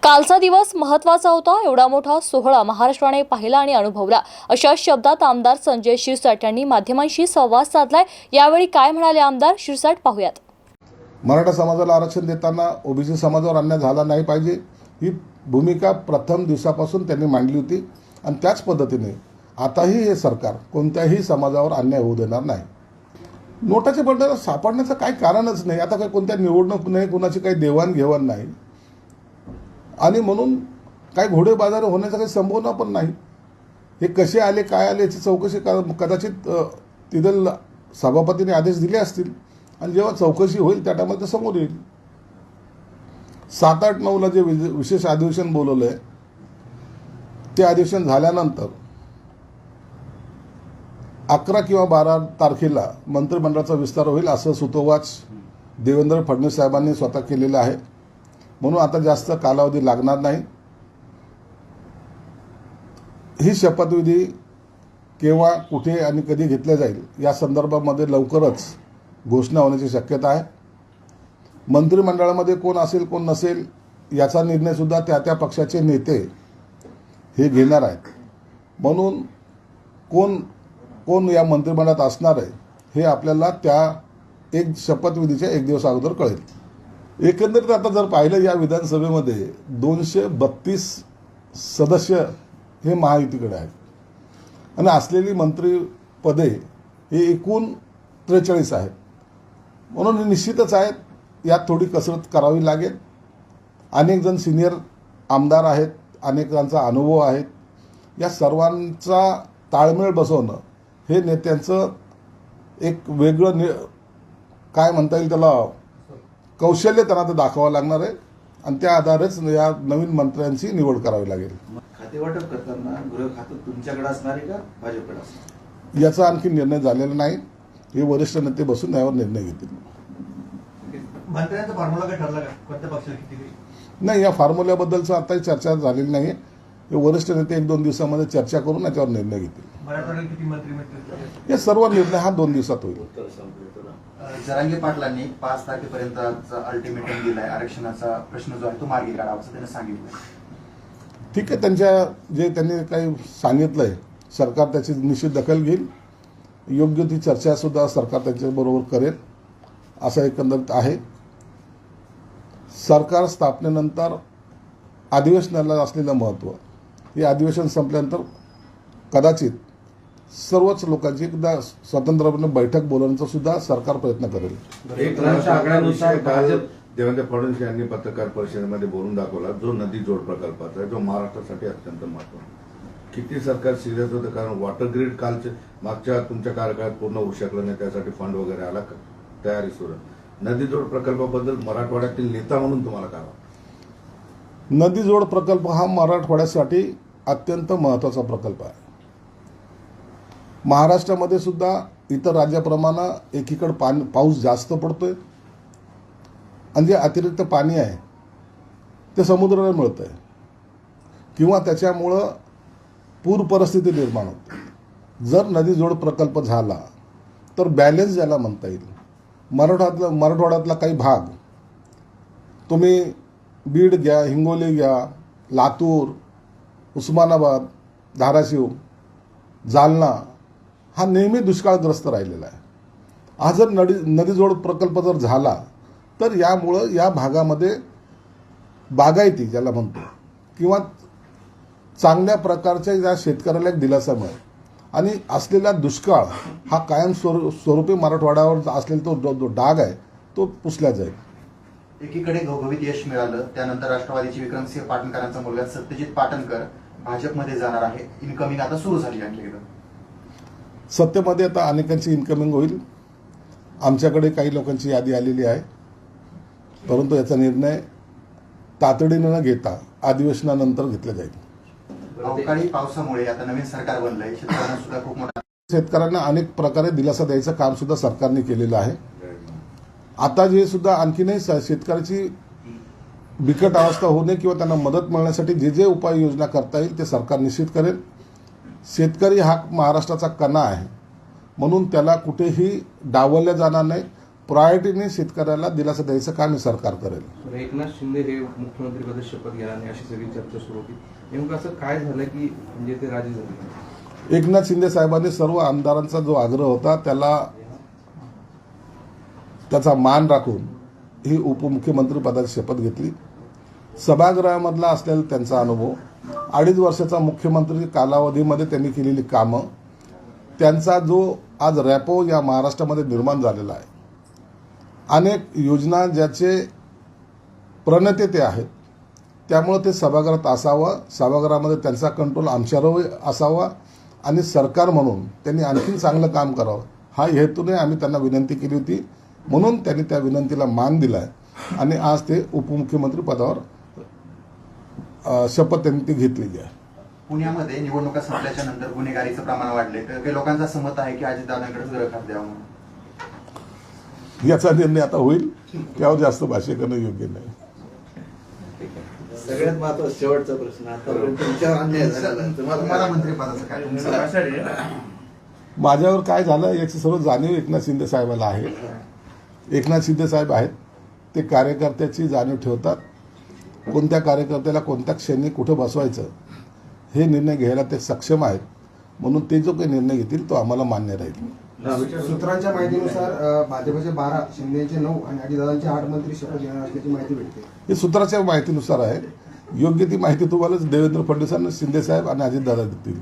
कालचा दिवस महत्त्वाचा होता. एवढा मोठा सोहळा महाराष्ट्राने पाहिला आणि अनुभवला. अशा शब्दात आमदार संजय शिरसाट यांनी माध्यमांशी संवाद साधलाय. यावेळी काय म्हणाले आमदार शिरसाट पाहूयात. मराठा समाजाला आरक्षण देताना ओबीसी समाजावर अन्याय झाला नाही पाहिजे ही भूमिका प्रथम दिवसापासून त्यांनी मांडली होती आणि त्याच पद्धतीने आताही हे सरकार कोणत्याही समाजावर अन्याय होऊ देणार नाही. नोटाच्या बंडल सापडण्याचं काही कारणच नाही. आता काही कोणत्या निवडणूक नाही, कोणाची काही देवाणघेवाण नाही आणि म्हणून काही घोडेबाजार होण्याचा काही संभावना पण नाही. हे कसे आले काय आले याची चौकशी कदाचित तिथे सभापतीने आदेश दिले असतील आणि जेव्हा चौकशी होईल त्या टायमाला ते समोर येईल. 7, 8, 9ला जे विशेष अधिवेशन बोलवलं आहे ते अधिवेशन झाल्यानंतर 11 किंवा 12 तारखेला मंत्रिमंडळाचा विस्तार होईल असं सुतोवाच देवेंद्र फडणवीस साहेबांनी स्वतः केलेलं आहे. म्हणून आता जास्त कालावधी लागणार नाही. ही शपथविधी केव्हा कुठे आणि कधी घेतल्या जाईल या संदर्भामध्ये लवकरच घोषणा होण्याची शक्यता आहे. मंत्रिमंडळामध्ये कोण असेल कोण नसेल याचा निर्णयसुद्धा त्या त्या पक्षाचे नेते हे घेणार आहेत. म्हणून कोण कोण या मंत्रिमंडळात असणार आहे हे आपल्याला त्या एक शपथविधीच्या एक दिवस अगोदर कळेल. एकंदरीत आता जर पाहिलं या विधानसभेमध्ये 232 सदस्य हे महायुतीकडे आहेत आणि असलेली मंत्रिपदे हे एकूण 43 आहेत. म्हणून निश्चितच आहेत, यात थोडी कसरत करावी लागेल. अनेक जण सिनियर आमदार आहेत, अनेकांचा अनुभव आहेत. या सर्वांचा ताळमेळ बसवणं हे नेत्यांचं एक वेगळं काय म्हणता येईल त्याला कौशल्य त्यांना ते दाखवावं लागणार आहे आणि त्या आधारेच या नवीन मंत्र्यांची निवड करावी लागेल. खातेवाटप करताना गृह खातं तुमच्याकडे असणार आहे का भाजपकडे असणार याचा आणखी निर्णय झालेला नाही. हे वरिष्ठ नेते बसून यावर निर्णय घेतील. मंत्र्यांचा फॉर्म्युला काय ठरला का? कोणत्या पक्षाला किती? नाही, या फॉर्म्युल्याबद्दलचं आताही चर्चा झालेली नाही. हे वरिष्ठ नेते 1-2 दिवसामध्ये चर्चा करून याच्यावर निर्णय घेतील. मराठवाड्यात किती मंत्री मिळतील? हे सर्व निर्णय हा 2 दिवसात होईल. जरांगे पाटलांनी 5 तारखेपर्यंतचा अल्टिमेटम दिलाय. आरक्षणाचा प्रश्न जो आहे तो मार्गी काढावा असं त्यांनी सांगितलं. ठीक आहे, त्यांच्या जे त्यांनी काही सांगितलंय सरकार त्याची निश्चित दखल घेईल. योग्य ती चर्चासुद्धा सरकार त्यांच्याबरोबर करेल असं एकंदरीत आहे. सरकार स्थापनेनंतर अधिवेशनाला असलेलं महत्त्व, हे अधिवेशन संपल्यानंतर कदाचित सर्वच लोकांची एकदा स्वतंत्रपणे बैठक बोलवण्याचा सुद्धा सरकार प्रयत्न करेल. आकड्यानुसार देवेंद्र फडणवीस यांनी पत्रकार परिषदेमध्ये बोलून दाखवला, जो नदी जोड प्रकल्पाचा आहे जो महाराष्ट्रासाठी अत्यंत महत्त्वाचा. किती सरकार सिरियस होतं? कारण वॉटर ग्रीड कालचे मागच्या तुमच्या कार्यकाळात पूर्ण होऊ शकलं नाही, त्यासाठी फंड वगैरे आला का? तयारी सुरू. नदी जोड प्रकल्पाबद्दल मराठवाड्यातील नेता म्हणून तुम्हाला काय वाटतं? नदी जोड प्रकल्प हा मराठवाड्यासाठी अत्यंत महत्त्वाचा प्रकल्प आहे. महाराष्ट्रामध्ये सुद्धा इतर राज्याप्रमाणे एकीकडे पाऊस जास्त पडतोय आणि जे अतिरिक्त पाणी आहे ते समुद्राला मिळतं आहे किंवा त्याच्यामुळं पूर परिस्थिती निर्माण होते. जर नदी जोड प्रकल्प झाला तर बॅलेन्स ज्याला म्हणता येईल, मराठवाड्यातला काही भाग तुम्ही बीड घ्या, हिंगोली घ्या, लातूर, उस्मानाबाद, धाराशिव, जालना हा नेहमी दुष्काळग्रस्त राहिलेला आहे. हा जर नदीजोड प्रकल्प जर झाला तर यामुळं या भागामध्ये बागायती ज्याला म्हणतो किंवा चांगल्या प्रकारच्या ज्या शेतकऱ्याला एक दिलासा मिळेल आणि असलेला दुष्काळ हा कायम स्वरूपी मराठवाड्यावर असलेला तो डाग आहे तो पुसला जाईल. एकीकडे घवघवीत यश मिळालं, त्यानंतर राष्ट्रवादीचे विक्रमसिंह पाटणकरांचा मुलगा सत्यजित पाटणकर भाजपमध्ये जाणार आहे. इनकमिंग आता सुरू झाली आहे. सत्तेमध्ये आता अनेकांची इन्कमिंग होईल. आमच्याकडे काही लोकांची यादी आलेली आहे, परंतु याचा निर्णय तातडीने न घेता अधिवेशनानंतर घेतला जाईल. अवकाळी पावसामुळे आता नवीन सरकार बनलंय. शेतकऱ्यांना सुद्धा खूप मोठा शेतकऱ्यांना अनेक प्रकारे दिलासा द्यायचं काम सुद्धा सरकारने केलेलं आहे. आता जे सुद्धा आणखीनही शेतकऱ्याची बिकट अवस्था होणे किंवा त्यांना मदत मिळण्यासाठी जे जे उपाययोजना करता येईल ते सरकार निश्चित करेल. शेतकरी हा महाराष्ट्राचा कणा आहे, म्हणून त्याला कुठेही डावलल्या जाणार नाही. प्रायोरिटीने शेतकऱ्याला दिलासा द्यायचं काम हे सरकार करेल. पण एकनाथ शिंदे हे मुख्यमंत्रीपदी शपथ घेणार नाही अशी सगळी चर्चा सुरू होती. नेमकं असं काय झालं की म्हणजे ते राजी झाले? एकनाथ शिंदे साहेबांनी सर्व आमदारांचा जो आग्रह होता त्याचा मान राखून ही उपमुख्यमंत्री पदाची शपथ घेतली. सभागृहामधला असलेला त्यांचा अनुभव, 2.5 वर्षाचा मुख्यमंत्री कालावधीमध्ये त्यांनी केलेली कामं, त्यांचा जो आज रॅपो या महाराष्ट्रामध्ये निर्माण झालेला आहे, अनेक योजना ज्याचे प्रणेते ते आहेत, त्यामुळं ते सभागृहात असावं, सभागृहामध्ये त्यांचा कंट्रोल आमच्यावर असावा आणि सरकार म्हणून त्यांनी आणखीन चांगलं काम करावं हा हेतूने आम्ही त्यांना विनंती केली होती. म्हणून त्यांनी त्या विनंतीला मान दिला आहे आणि आज ते उपमुख्यमंत्री पदावर शपथ त्यांनी ती घेतलेली आहे. पुण्यामध्ये निवडणुका संपल्याच्या नंतर गुन्हेगारीचं प्रमाण वाढले, तर काही लोकांचा समत आहे की अजितदादांकडेच गृहखात द्यावं म्हणून. याचा निर्णय आता होईल, त्यावर जास्त भाष्य करणं योग्य नाही. सगळ्यात महत्वाचा शेवटचा प्रश्न, आतापर्यंत तुमच्यावर अन्याय झाला, तुम्हाला मंत्रिपदाचं काय तुमचं? माझ्यावर काय झालं याची सर्व जाणीव एकनाथ शिंदे साहेबाला आहे. एकनाथ शिंदे साहेब आहेत ते कार्यकर्त्याची जाणीव ठेवतात. कोणत्या कार्यकर्त्याला कोणत्या क्षणी कुठं बसवायचं हे निर्णय घ्यायला ते सक्षम आहेत. म्हणून ते जो काही निर्णय घेतील तो आम्हाला मान्य राहील. सूत्रांच्या माहितीनुसार भाजपचे 12, शिंदेचे 9 आणि अजितदादांचे 8 मंत्री शपथ घेणार असल्याची माहिती भेटते. हे सूत्राच्या माहितीनुसार आहे. योग्य ती माहिती तुम्हाला देवेंद्र फडणवीस, शिंदे साहेब आणि अजितदादा देतील.